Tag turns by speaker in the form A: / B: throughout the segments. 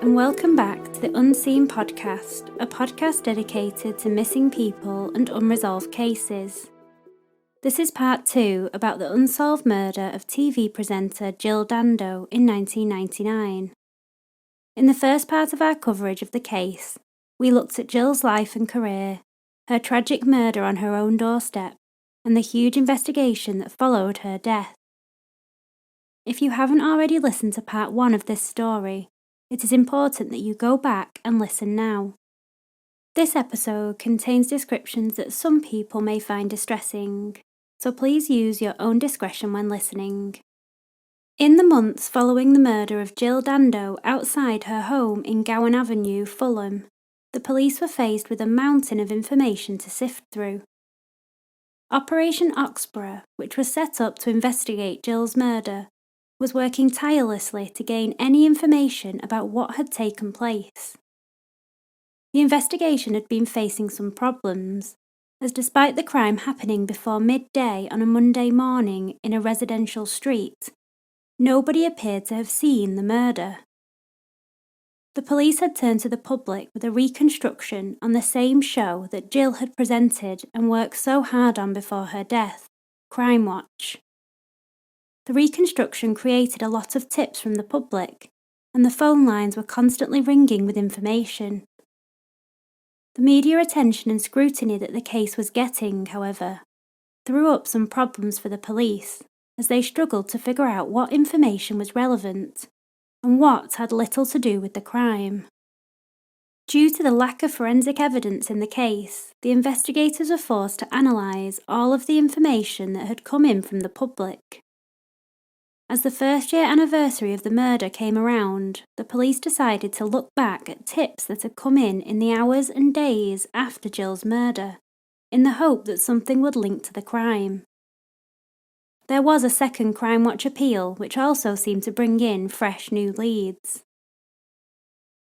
A: and welcome back to the Unseen Podcast, a podcast dedicated to missing people and unresolved cases. This is part 2 about the unsolved murder of TV presenter Jill Dando in 1999. In the first part of our coverage of the case, we looked at Jill's life and career, her tragic murder on her own doorstep, and the huge investigation that followed her death. If you haven't already listened to part 1 of this story, it is important that you go back and listen now. This episode contains descriptions that some people may find distressing, so please use your own discretion when listening. In the months following the murder of Jill Dando outside her home in Gowan Avenue, Fulham, the police were faced with a mountain of information to sift through. Operation Oxborough, which was set up to investigate Jill's murder, was working tirelessly to gain any information about what had taken place. The investigation had been facing some problems, as despite the crime happening before midday on a Monday morning in a residential street, nobody appeared to have seen the murder. The police had turned to the public with a reconstruction on the same show that Jill had presented and worked so hard on before her death, Crime Watch. The reconstruction created a lot of tips from the public, and the phone lines were constantly ringing with information. The media attention and scrutiny that the case was getting, however, threw up some problems for the police as they struggled to figure out what information was relevant and what had little to do with the crime. Due to the lack of forensic evidence in the case, the investigators were forced to analyse all of the information that had come in from the public. As the first-year anniversary of the murder came around, the police decided to look back at tips that had come in the hours and days after Jill's murder, in the hope that something would link to the crime. There was a second Crime Watch appeal, which also seemed to bring in fresh new leads.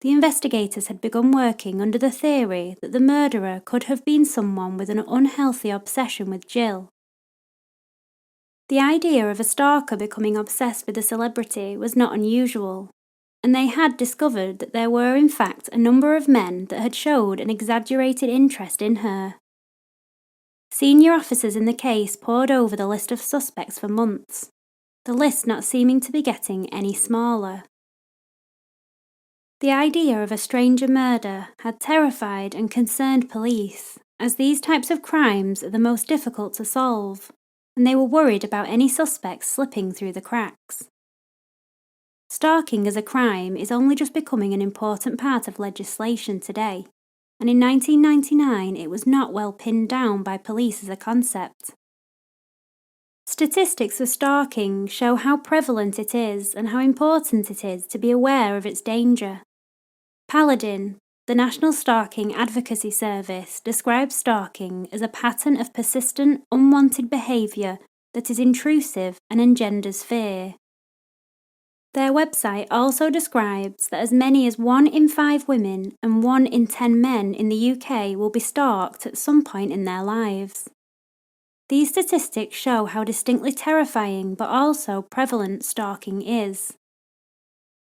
A: The investigators had begun working under the theory that the murderer could have been someone with an unhealthy obsession with Jill. The idea of a stalker becoming obsessed with a celebrity was not unusual, and they had discovered that there were in fact a number of men that had showed an exaggerated interest in her. Senior officers in the case pored over the list of suspects for months, the list not seeming to be getting any smaller. The idea of a stranger murder had terrified and concerned police, as these types of crimes are the most difficult to solve, and they were worried about any suspects slipping through the cracks. Stalking as a crime is only just becoming an important part of legislation today, and in 1999 it was not well pinned down by police as a concept. Statistics for stalking show how prevalent it is and how important it is to be aware of its danger. Paladin, the National Stalking Advocacy Service, describes stalking as a pattern of persistent, unwanted behaviour that is intrusive and engenders fear. Their website also describes that as many as 1 in 5 women and 1 in 10 men in the UK will be stalked at some point in their lives. These statistics show how distinctly terrifying but also prevalent stalking is.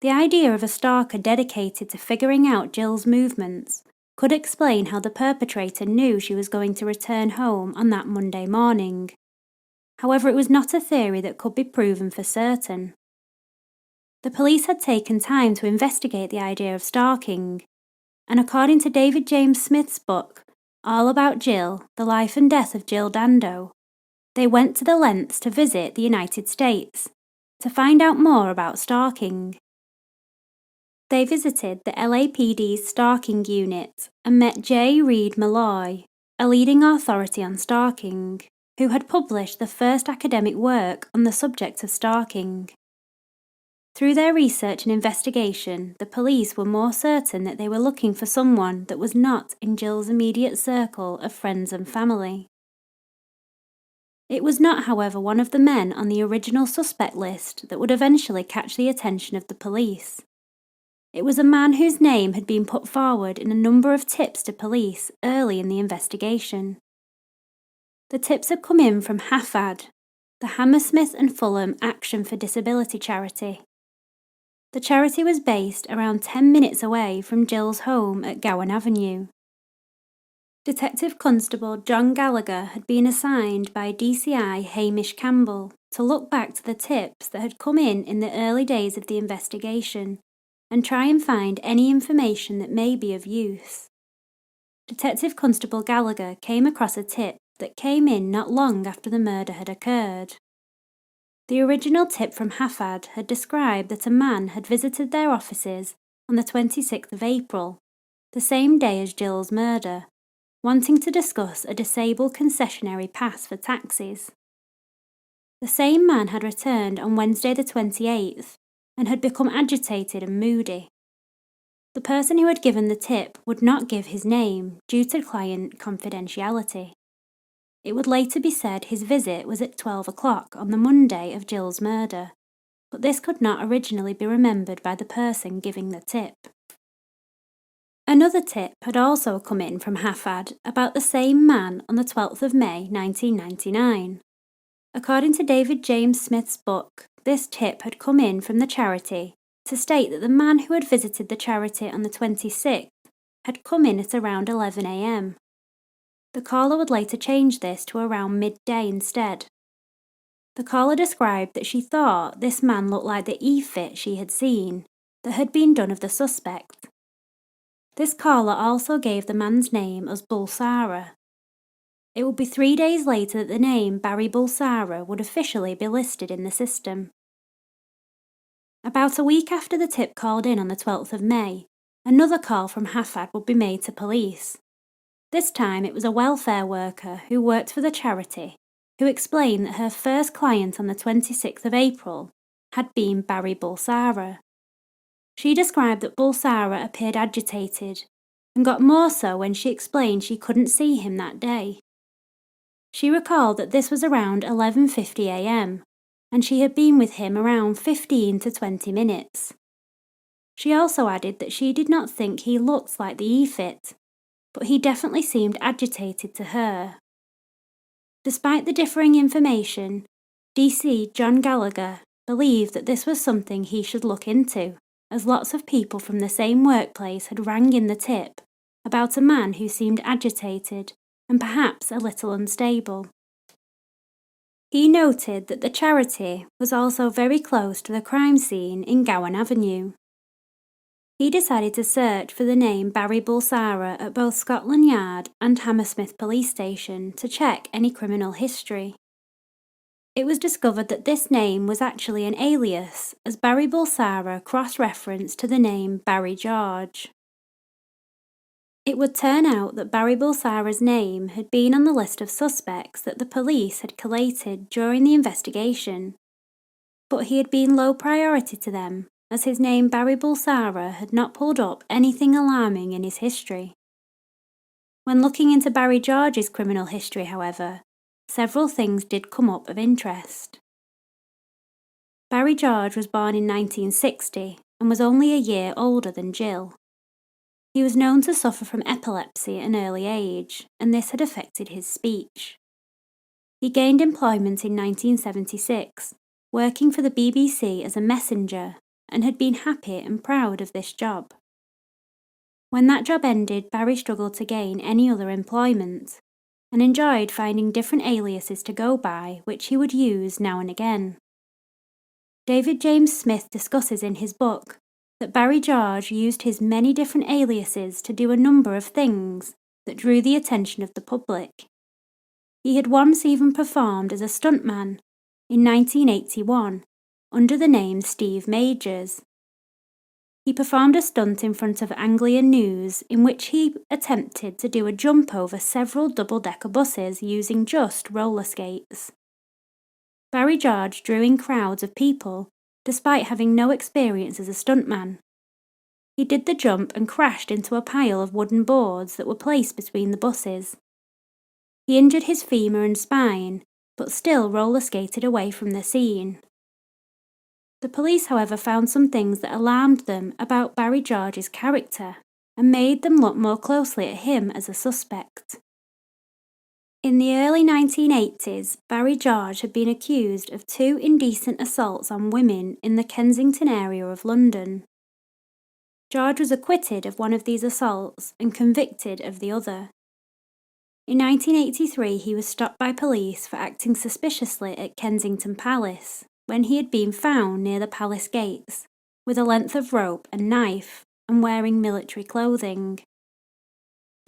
A: The idea of a stalker dedicated to figuring out Jill's movements could explain how the perpetrator knew she was going to return home on that Monday morning. However, it was not a theory that could be proven for certain. The police had taken time to investigate the idea of stalking, and according to David James Smith's book, All About Jill, The Life and Death of Jill Dando, they went to the lengths to visit the United States to find out more about stalking. They visited the LAPD's stalking unit and met J. Reed Malloy, a leading authority on stalking, who had published the first academic work on the subject of stalking. Through their research and investigation, the police were more certain that they were looking for someone that was not in Jill's immediate circle of friends and family. It was not, however, one of the men on the original suspect list that would eventually catch the attention of the police. It was a man whose name had been put forward in a number of tips to police early in the investigation. The tips had come in from HAFAD, the Hammersmith and Fulham Action for Disability charity. The charity was based around 10 minutes away from Jill's home at Gowan Avenue. Detective Constable John Gallagher had been assigned by DCI Hamish Campbell to look back to the tips that had come in the early days of the investigation and try and find any information that may be of use. Detective Constable Gallagher came across a tip that came in not long after the murder had occurred. The original tip from Hafad had described that a man had visited their offices on the 26th of April, the same day as Jill's murder, wanting to discuss a disabled concessionary pass for taxis. The same man had returned on Wednesday the 28th and had become agitated and moody. The person who had given the tip would not give his name due to client confidentiality. It would later be said his visit was at 12 o'clock on the Monday of Jill's murder, but this could not originally be remembered by the person giving the tip. Another tip had also come in from Hafad about the same man on the 12th of May 1999. According to David James Smith's book, this tip had come in from the charity to state that the man who had visited the charity on the 26th had come in at around 11 a.m. The caller would later change this to around midday instead. The caller described that she thought this man looked like the e-fit she had seen that had been done of the suspect. This caller also gave the man's name as Bulsara. It would be 3 days later that the name Barry Bulsara would officially be listed in the system. About a week after the tip called in on the 12th of May, another call from Hafad would be made to police. This time it was a welfare worker who worked for the charity who explained that her first client on the 26th of April had been Barry Bulsara. She described that Bulsara appeared agitated and got more so when she explained she couldn't see him that day. She recalled that this was around 11:50 a.m. and she had been with him around 15 to 20 minutes. She also added that she did not think he looked like the e-fit, but he definitely seemed agitated to her. Despite the differing information, DC John Gallagher believed that this was something he should look into, as lots of people from the same workplace had rang in the tip about a man who seemed agitated and perhaps a little unstable. He noted that the charity was also very close to the crime scene in Gowan Avenue. He decided to search for the name Barry Bulsara at both Scotland Yard and Hammersmith Police Station to check any criminal history. It was discovered that this name was actually an alias, as Barry Bulsara cross-referenced to the name Barry George. It would turn out that Barry Bulsara's name had been on the list of suspects that the police had collated during the investigation, but he had been low priority to them, as his name Barry Bulsara had not pulled up anything alarming in his history. When looking into Barry George's criminal history, however, several things did come up of interest. Barry George was born in 1960 and was only a year older than Jill. He was known to suffer from epilepsy at an early age, and this had affected his speech. He gained employment in 1976, working for the BBC as a messenger, and had been happy and proud of this job. When that job ended, Barry struggled to gain any other employment, and enjoyed finding different aliases to go by, which he would use now and again. David James Smith discusses in his book that Barry George used his many different aliases to do a number of things that drew the attention of the public. He had once even performed as a stuntman in 1981 under the name Steve Majors. He performed a stunt in front of Anglian News in which he attempted to do a jump over several double-decker buses using just roller skates. Barry George drew in crowds of people despite having no experience as a stuntman. He did the jump and crashed into a pile of wooden boards that were placed between the buses. He injured his femur and spine, but still roller skated away from the scene. The police, however, found some things that alarmed them about Barry George's character and made them look more closely at him as a suspect. In the early 1980s, Barry George had been accused of 2 indecent assaults on women in the Kensington area of London. George was acquitted of one of these assaults and convicted of the other. In 1983, he was stopped by police for acting suspiciously at Kensington Palace when he had been found near the palace gates with a length of rope and knife and wearing military clothing.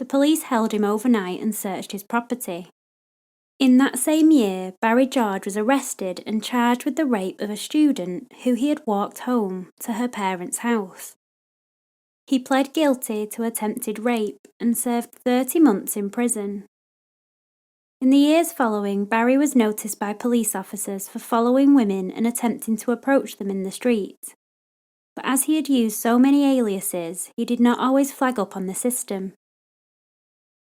A: The police held him overnight and searched his property. In that same year, Barry George was arrested and charged with the rape of a student who he had walked home to her parents' house. He pled guilty to attempted rape and served 30 months in prison. In the years following, Barry was noticed by police officers for following women and attempting to approach them in the street. But as he had used so many aliases, he did not always flag up on the system.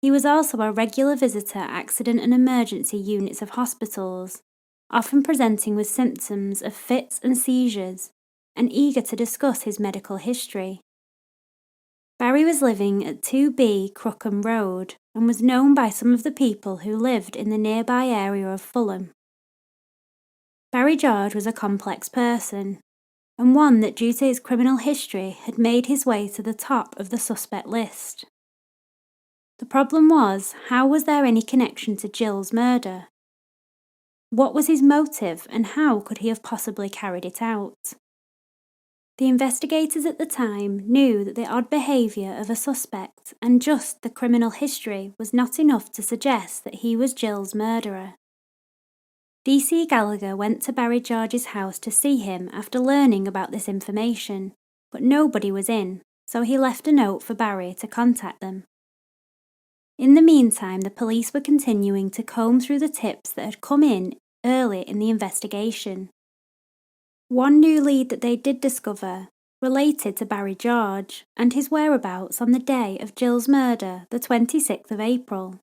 A: He was also a regular visitor at accident and emergency units of hospitals, often presenting with symptoms of fits and seizures, and eager to discuss his medical history. Barry was living at 2B Crookham Road and was known by some of the people who lived in the nearby area of Fulham. Barry George was a complex person, and one that due to his criminal history had made his way to the top of the suspect list. The problem was, how was there any connection to Jill's murder? What was his motive and how could he have possibly carried it out? The investigators at the time knew that the odd behaviour of a suspect and just the criminal history was not enough to suggest that he was Jill's murderer. DC Gallagher went to Barry George's house to see him after learning about this information, but nobody was in, so he left a note for Barry to contact them. In the meantime, the police were continuing to comb through the tips that had come in early in the investigation. One new lead that they did discover related to Barry George and his whereabouts on the day of Jill's murder, the 26th of April.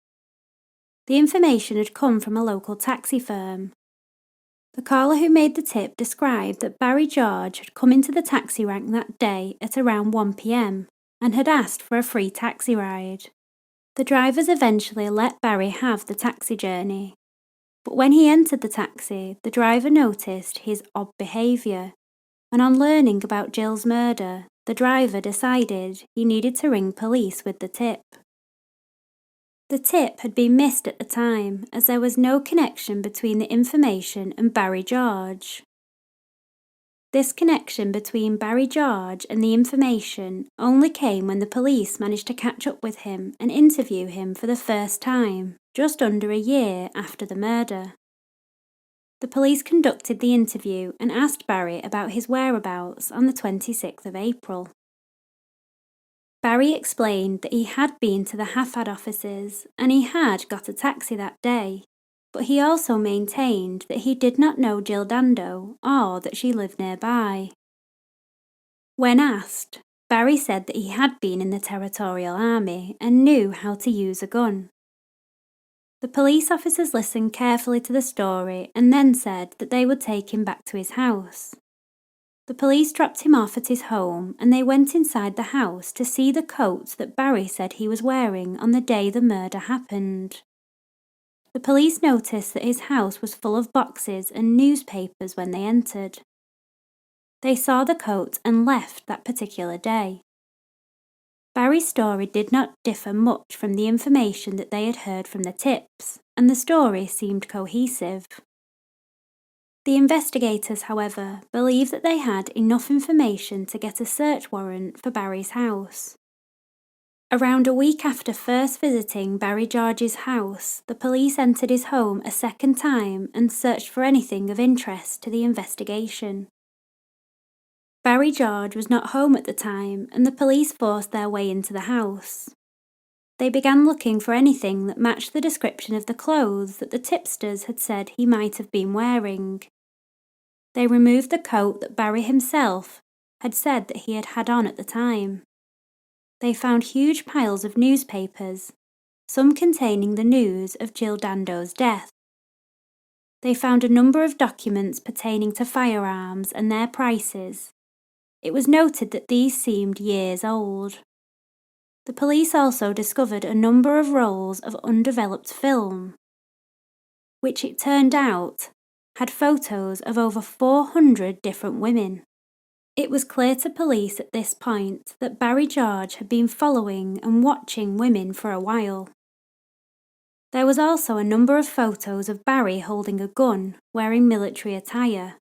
A: The information had come from a local taxi firm. The caller who made the tip described that Barry George had come into the taxi rank that day at around 1 p.m. and had asked for a free taxi ride. The drivers eventually let Barry have the taxi journey. But when he entered the taxi, the driver noticed his odd behaviour, and on learning about Jill's murder, the driver decided he needed to ring police with the tip. The tip had been missed at the time, as there was no connection between the information and Barry George. This connection between Barry George and the information only came when the police managed to catch up with him and interview him for the first time, just under a year after the murder. The police conducted the interview and asked Barry about his whereabouts on the 26th of April. Barry explained that he had been to the Hafad offices and he had got a taxi that day, but he also maintained that he did not know Jill Dando or that she lived nearby. When asked, Barry said that he had been in the Territorial Army and knew how to use a gun. The police officers listened carefully to the story and then said that they would take him back to his house. The police dropped him off at his home and they went inside the house to see the coat that Barry said he was wearing on the day the murder happened. The police noticed that his house was full of boxes and newspapers when they entered. They saw the coat and left that particular day. Barry's story did not differ much from the information that they had heard from the tips, and the story seemed cohesive. The investigators, however, believed that they had enough information to get a search warrant for Barry's house. Around a week after first visiting Barry George's house, the police entered his home a second time and searched for anything of interest to the investigation. Barry George was not home at the time and the police forced their way into the house. They began looking for anything that matched the description of the clothes that the tipsters had said he might have been wearing. They removed the coat that Barry himself had said that he had had on at the time. They found huge piles of newspapers, some containing the news of Jill Dando's death. They found a number of documents pertaining to firearms and their prices. It was noted that these seemed years old. The police also discovered a number of rolls of undeveloped film, which it turned out had photos of over 400 different women. It was clear to police at this point that Barry George had been following and watching women for a while. There was also a number of photos of Barry holding a gun, wearing military attire.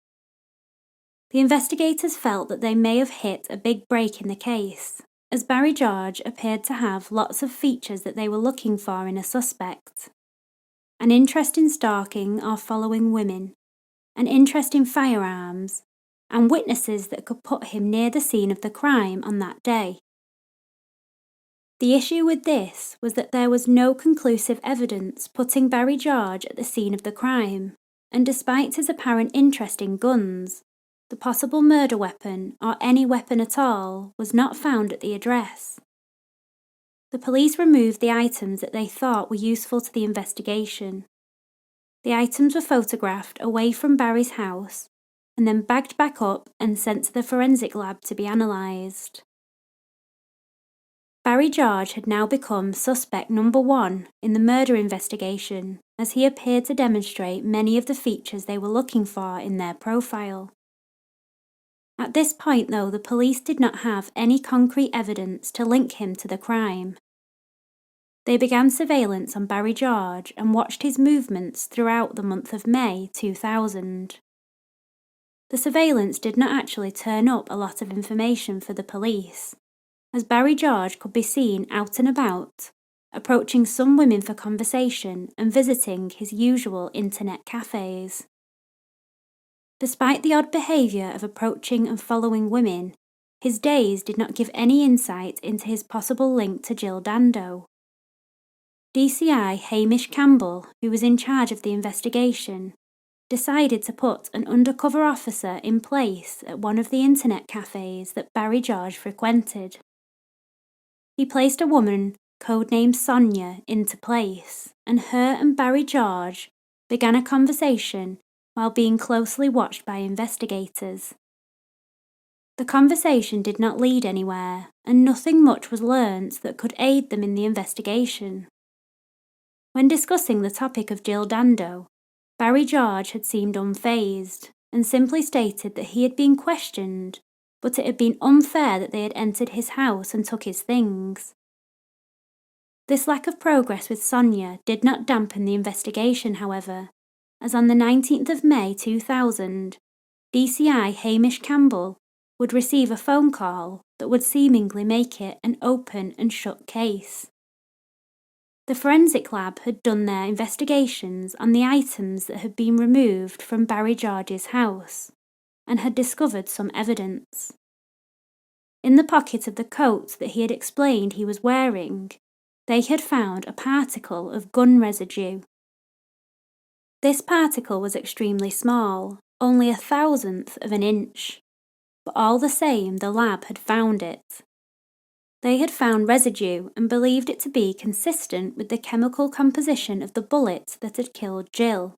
A: The investigators felt that they may have hit a big break in the case, as Barry George appeared to have lots of features that they were looking for in a suspect. An interest in stalking or following women, an interest in firearms, and witnesses that could put him near the scene of the crime on that day. The issue with this was that there was no conclusive evidence putting Barry George at the scene of the crime, and despite his apparent interest in guns, the possible murder weapon, or any weapon at all, was not found at the address. The police removed the items that they thought were useful to the investigation. The items were photographed away from Barry's house and then bagged back up and sent to the forensic lab to be analysed. Barry George had now become suspect number 1 in the murder investigation, as he appeared to demonstrate many of the features they were looking for in their profile. At this point, though, the police did not have any concrete evidence to link him to the crime. They began surveillance on Barry George and watched his movements throughout the month of May 2000. The surveillance did not actually turn up a lot of information for the police, as Barry George could be seen out and about, approaching some women for conversation and visiting his usual internet cafes. Despite the odd behaviour of approaching and following women, his days did not give any insight into his possible link to Jill Dando. DCI Hamish Campbell, who was in charge of the investigation, decided to put an undercover officer in place at one of the internet cafes that Barry George frequented. He placed a woman, codenamed Sonia, into place, and her and Barry George began a conversation while being closely watched by investigators. The conversation did not lead anywhere, and nothing much was learnt that could aid them in the investigation. When discussing the topic of Jill Dando, Barry George had seemed unfazed, and simply stated that he had been questioned, but it had been unfair that they had entered his house and took his things. This lack of progress with Sonia did not dampen the investigation, however, as on the 19th of May 2000, DCI Hamish Campbell would receive a phone call that would seemingly make it an open and shut case. The forensic lab had done their investigations on the items that had been removed from Barry George's house and had discovered some evidence. In the pocket of the coat that he had explained he was wearing, they had found a particle of gun residue. This particle was extremely small, only 1/1000th of an inch, but all the same the lab had found it. They had found residue and believed it to be consistent with the chemical composition of the bullet that had killed Jill.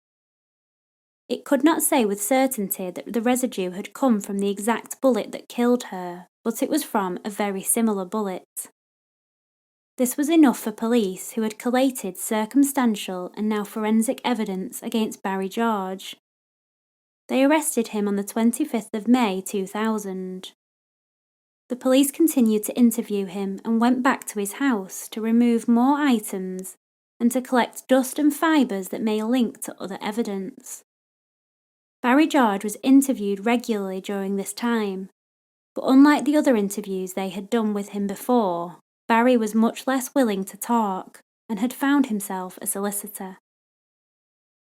A: It could not say with certainty that the residue had come from the exact bullet that killed her, but it was from a very similar bullet. This was enough for police, who had collated circumstantial and now forensic evidence against Barry George. They arrested him on the 25th of May 2000. The police continued to interview him and went back to his house to remove more items and to collect dust and fibres that may link to other evidence. Barry George was interviewed regularly during this time, but unlike the other interviews they had done with him before, Barry was much less willing to talk and had found himself a solicitor.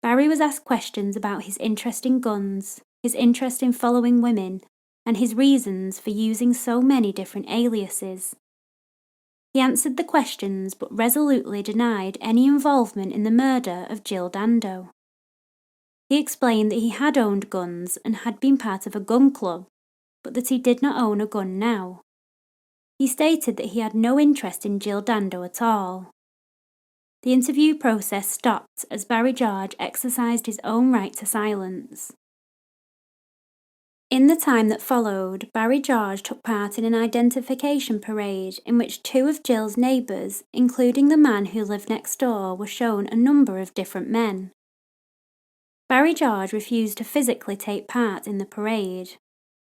A: Barry was asked questions about his interest in guns, his interest in following women, and his reasons for using so many different aliases. He answered the questions but resolutely denied any involvement in the murder of Jill Dando. He explained that he had owned guns and had been part of a gun club, but that he did not own a gun now. He stated that he had no interest in Jill Dando at all. The interview process stopped as Barry George exercised his own right to silence. In the time that followed, Barry George took part in an identification parade in which 2 of Jill's neighbours, including the man who lived next door, were shown a number of different men. Barry George refused to physically take part in the parade,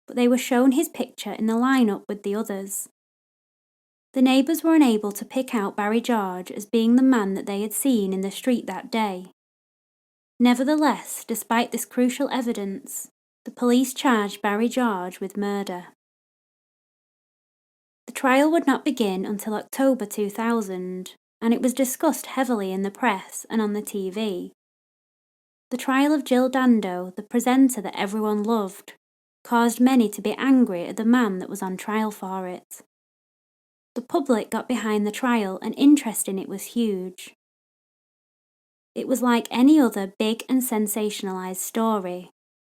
A: but they were shown his picture in the lineup with the others. The neighbours were unable to pick out Barry George as being the man that they had seen in the street that day. Nevertheless, despite this crucial evidence, the police charged Barry George with murder. The trial would not begin until October 2000, and it was discussed heavily in the press and on the TV. The trial of Jill Dando, the presenter that everyone loved, caused many to be angry at the man that was on trial for it. The public got behind the trial and interest in it was huge. It was like any other big and sensationalised story.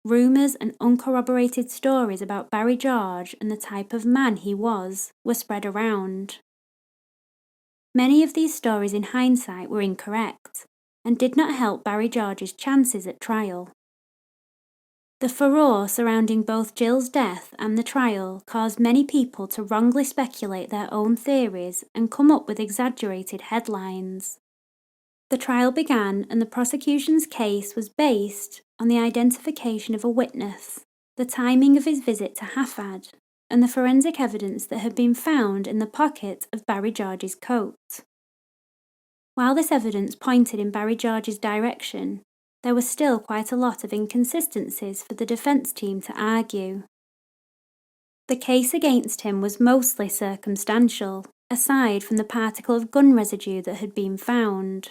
A: Rumours and uncorroborated stories about Barry George and the type of man he was were spread around. Many of these stories in hindsight were incorrect and did not help Barry George's chances at trial. The furore surrounding both Jill's death and the trial caused many people to wrongly speculate their own theories and come up with exaggerated headlines. The trial began and the prosecution's case was based on the identification of a witness, the timing of his visit to Hafad, and the forensic evidence that had been found in the pocket of Barry George's coat. While this evidence pointed in Barry George's direction, there was still quite a lot of inconsistencies for the defence team to argue. The case against him was mostly circumstantial, aside from the particle of gun residue that had been found.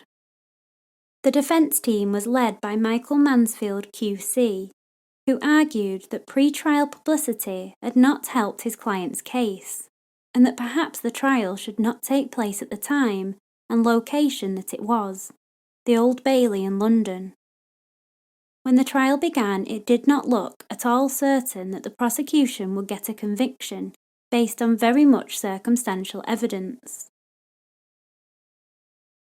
A: The defence team was led by Michael Mansfield QC, who argued that pre-trial publicity had not helped his client's case, and that perhaps the trial should not take place at the time and location that it was, the Old Bailey in London. When the trial began, it did not look at all certain that the prosecution would get a conviction based on very much circumstantial evidence.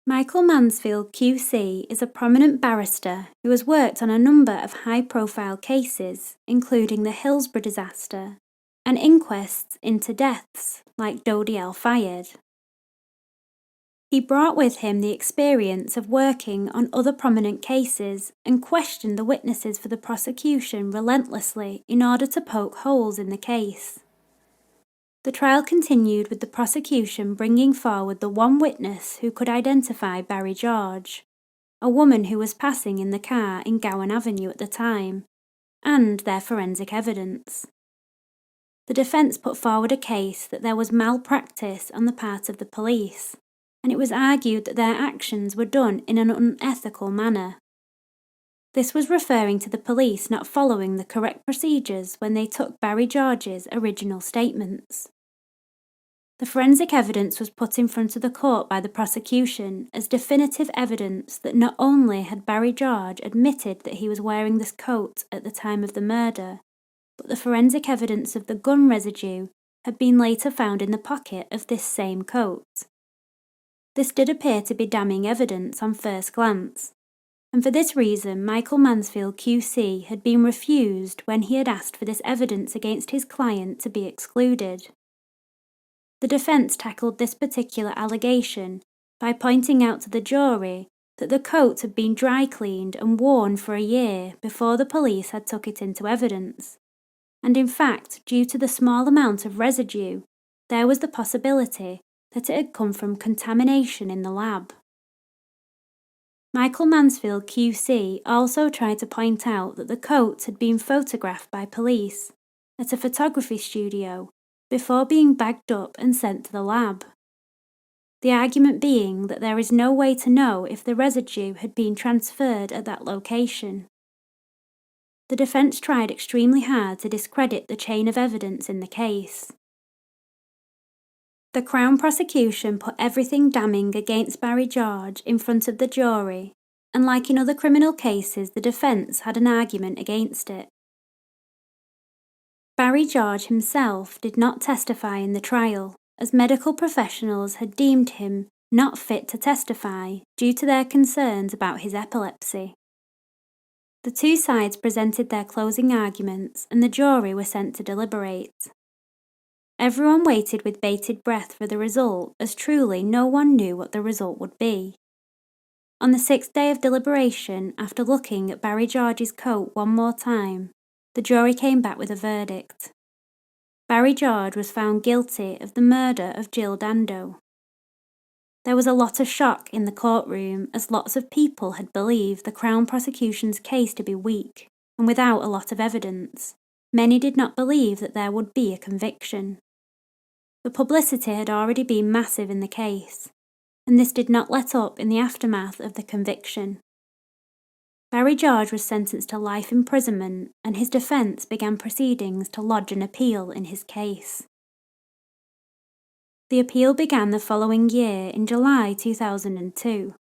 A: Michael Mansfield QC is a prominent barrister who has worked on a number of high-profile cases, including the Hillsborough disaster, and inquests into deaths like Dodi El-Fayed. He brought with him the experience of working on other prominent cases and questioned the witnesses for the prosecution relentlessly in order to poke holes in the case. The trial continued with the prosecution bringing forward the one witness who could identify Barry George, a woman who was passing in the car in Gowan Avenue at the time, and their forensic evidence. The defence put forward a case that there was malpractice on the part of the police, and it was argued that their actions were done in an unethical manner. This was referring to the police not following the correct procedures when they took Barry George's original statements. The forensic evidence was put in front of the court by the prosecution as definitive evidence that not only had Barry George admitted that he was wearing this coat at the time of the murder, but the forensic evidence of the gun residue had been later found in the pocket of this same coat. This did appear to be damning evidence on first glance, and for this reason Michael Mansfield QC had been refused when he had asked for this evidence against his client to be excluded. The defence tackled this particular allegation by pointing out to the jury that the coat had been dry cleaned and worn for a year before the police had took it into evidence, and in fact, due to the small amount of residue, there was the possibility that it had come from contamination in the lab. Michael Mansfield QC also tried to point out that the coat had been photographed by police at a photography studio before being bagged up and sent to the lab. The argument being that there is no way to know if the residue had been transferred at that location. The defence tried extremely hard to discredit the chain of evidence in the case. The Crown prosecution put everything damning against Barry George in front of the jury, and like in other criminal cases, the defence had an argument against it. Barry George himself did not testify in the trial, as medical professionals had deemed him not fit to testify due to their concerns about his epilepsy. The two sides presented their closing arguments and the jury were sent to deliberate. Everyone waited with bated breath for the result, as truly no one knew what the result would be. On the 6th day of deliberation, after looking at Barry George's coat one more time, the jury came back with a verdict. Barry George was found guilty of the murder of Jill Dando. There was a lot of shock in the courtroom as lots of people had believed the Crown prosecution's case to be weak and without a lot of evidence. Many did not believe that there would be a conviction. The publicity had already been massive in the case, and this did not let up in the aftermath of the conviction. Barry George was sentenced to life imprisonment, and his defence began proceedings to lodge an appeal in his case. The appeal began the following year in July 2002.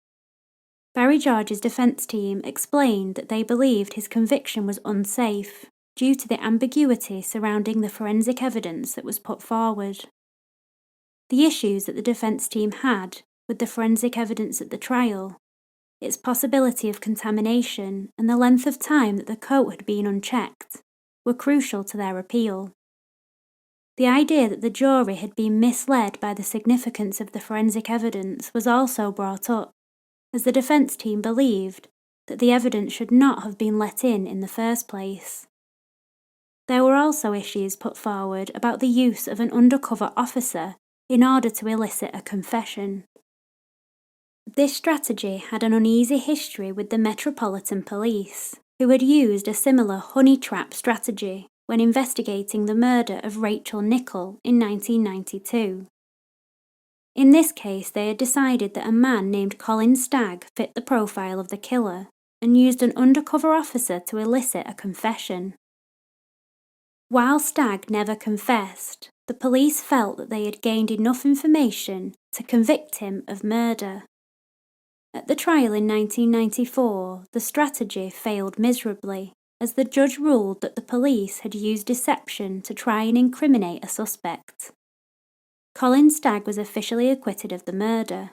A: Barry George's defence team explained that they believed his conviction was unsafe due to the ambiguity surrounding the forensic evidence that was put forward. The issues that the defence team had with the forensic evidence at the trial, its possibility of contamination, and the length of time that the coat had been unchecked, were crucial to their appeal. The idea that the jury had been misled by the significance of the forensic evidence was also brought up, as the defence team believed that the evidence should not have been let in the first place. There were also issues put forward about the use of an undercover officer in order to elicit a confession. This strategy had an uneasy history with the Metropolitan Police, who had used a similar honey trap strategy when investigating the murder of Rachel Nichol in 1992. In this case, they had decided that a man named Colin Stagg fit the profile of the killer and used an undercover officer to elicit a confession. While Stagg never confessed, the police felt that they had gained enough information to convict him of murder. At the trial in 1994, the strategy failed miserably, as the judge ruled that the police had used deception to try and incriminate a suspect. Colin Stagg was officially acquitted of the murder.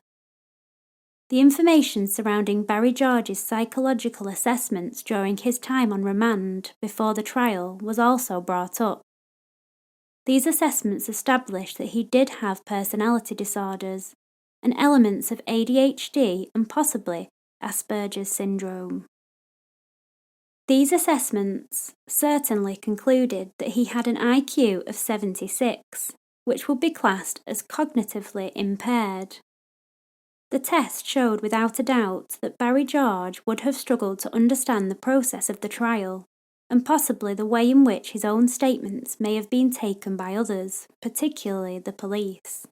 A: The information surrounding Barry George's psychological assessments during his time on remand before the trial was also brought up. These assessments established that he did have personality disorders and elements of ADHD and possibly Asperger's syndrome. These assessments certainly concluded that he had an IQ of 76, which would be classed as cognitively impaired. The test showed without a doubt that Barry George would have struggled to understand the process of the trial, and possibly the way in which his own statements may have been taken by others, particularly the police.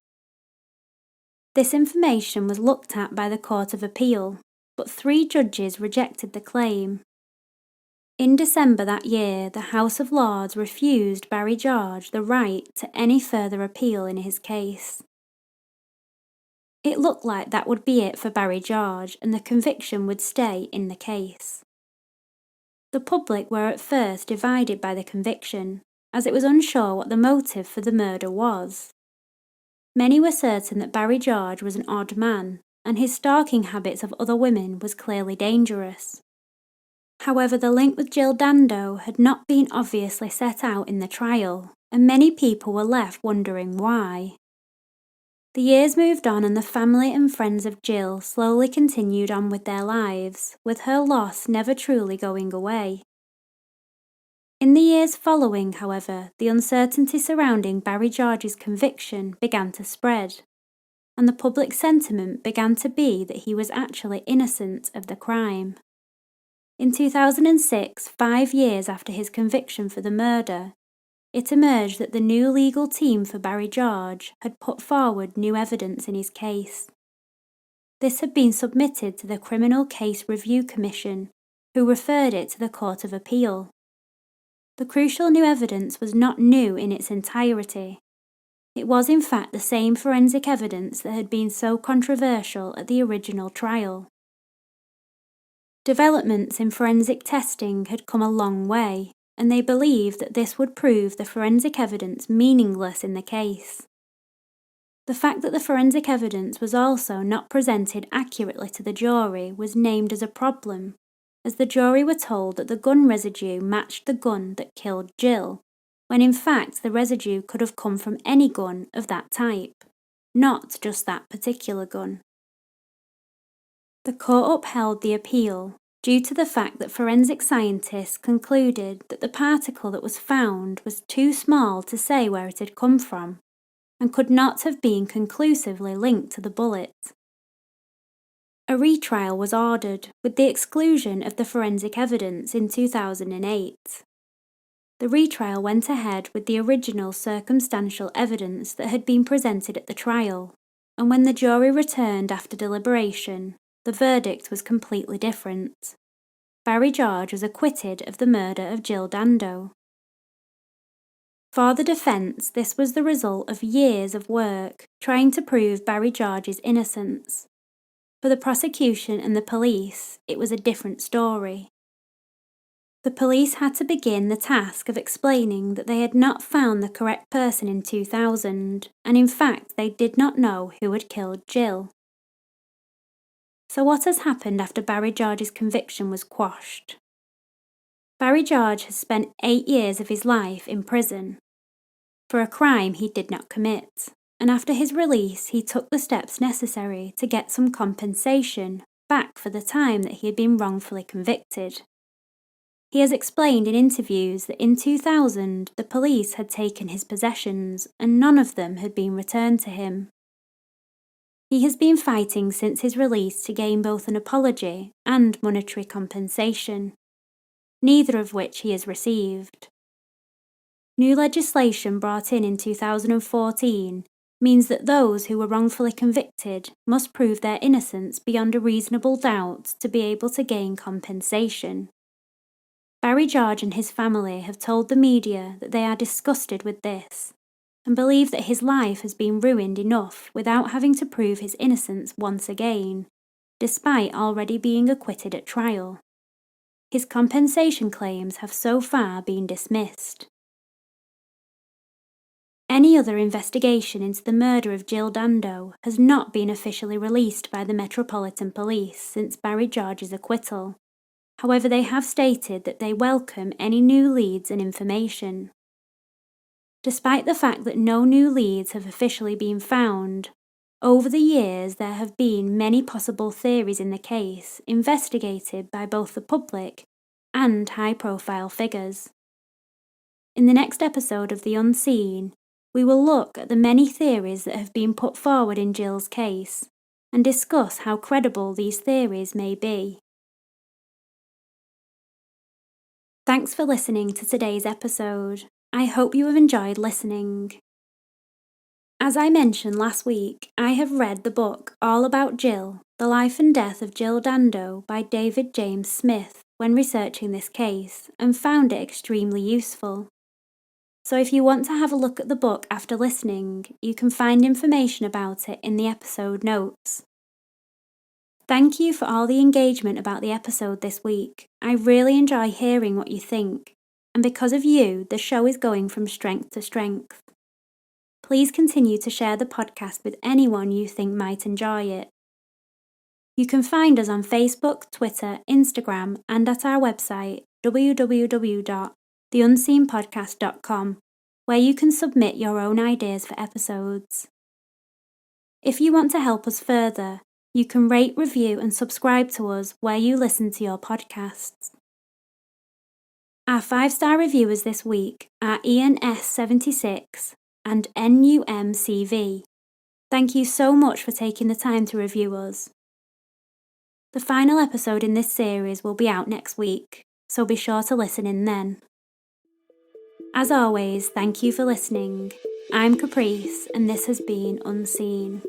A: This information was looked at by the Court of Appeal, but 3 judges rejected the claim. In December that year, the House of Lords refused Barry George the right to any further appeal in his case. It looked like that would be it for Barry George, and the conviction would stay in the case. The public were at first divided by the conviction, as it was unsure what the motive for the murder was. Many were certain that Barry George was an odd man, and his stalking habits of other women was clearly dangerous. However, the link with Jill Dando had not been obviously set out in the trial, and many people were left wondering why. The years moved on, and the family and friends of Jill slowly continued on with their lives, with her loss never truly going away. In the years following, however, the uncertainty surrounding Barry George's conviction began to spread, and the public sentiment began to be that he was actually innocent of the crime. In 2006, 5 years after his conviction for the murder, it emerged that the new legal team for Barry George had put forward new evidence in his case. This had been submitted to the Criminal Case Review Commission, who referred it to the Court of Appeal. The crucial new evidence was not new in its entirety. It was in fact the same forensic evidence that had been so controversial at the original trial. Developments in forensic testing had come a long way, and they believed that this would prove the forensic evidence meaningless in the case. The fact that the forensic evidence was also not presented accurately to the jury was named as a problem, as the jury were told that the gun residue matched the gun that killed Jill, when in fact the residue could have come from any gun of that type, not just that particular gun. The court upheld the appeal due to the fact that forensic scientists concluded that the particle that was found was too small to say where it had come from and could not have been conclusively linked to the bullet. A retrial was ordered with the exclusion of the forensic evidence in 2008. The retrial went ahead with the original circumstantial evidence that had been presented at the trial, and when the jury returned after deliberation, the verdict was completely different. Barry George was acquitted of the murder of Jill Dando. For the defence, this was the result of years of work trying to prove Barry George's innocence. For the prosecution and the police, it was a different story. The police had to begin the task of explaining that they had not found the correct person in 2000, and in fact they did not know who had killed Jill. So what has happened after Barry George's conviction was quashed? Barry George has spent 8 years of his life in prison for a crime he did not commit, and after his release he took the steps necessary to get some compensation back for the time that he had been wrongfully convicted. He has explained in interviews that in 2000 the police had taken his possessions and none of them had been returned to him. He has been fighting since his release to gain both an apology and monetary compensation, neither of which he has received. New legislation brought in 2014 means that those who were wrongfully convicted must prove their innocence beyond a reasonable doubt to be able to gain compensation. Barry George and his family have told the media that they are disgusted with this and believe that his life has been ruined enough without having to prove his innocence once again, despite already being acquitted at trial. His compensation claims have so far been dismissed. Any other investigation into the murder of Jill Dando has not been officially released by the Metropolitan Police since Barry George's acquittal. However, they have stated that they welcome any new leads and information. Despite the fact that no new leads have officially been found, over the years there have been many possible theories in the case investigated by both the public and high-profile figures. In the next episode of The Unseen, we will look at the many theories that have been put forward in Jill's case and discuss how credible these theories may be. Thanks for listening to today's episode. I hope you have enjoyed listening. As I mentioned last week, I have read the book All About Jill, The Life and Death of Jill Dando by David James Smith when researching this case and found it extremely useful. So if you want to have a look at the book after listening, you can find information about it in the episode notes. Thank you for all the engagement about the episode this week. I really enjoy hearing what you think, and because of you, the show is going from strength to strength. Please continue to share the podcast with anyone you think might enjoy it. You can find us on Facebook, Twitter, Instagram, and at our website www.theunseenpodcast.com, where you can submit your own ideas for episodes. If you want to help us further, you can rate, review, and subscribe to us where you listen to your podcasts. Our 5-star reviewers this week are Ian S76 and NUMCV. Thank you so much for taking the time to review us. The final episode in this series will be out next week, so be sure to listen in then. As always, thank you for listening. I'm Caprice, and this has been Unseen.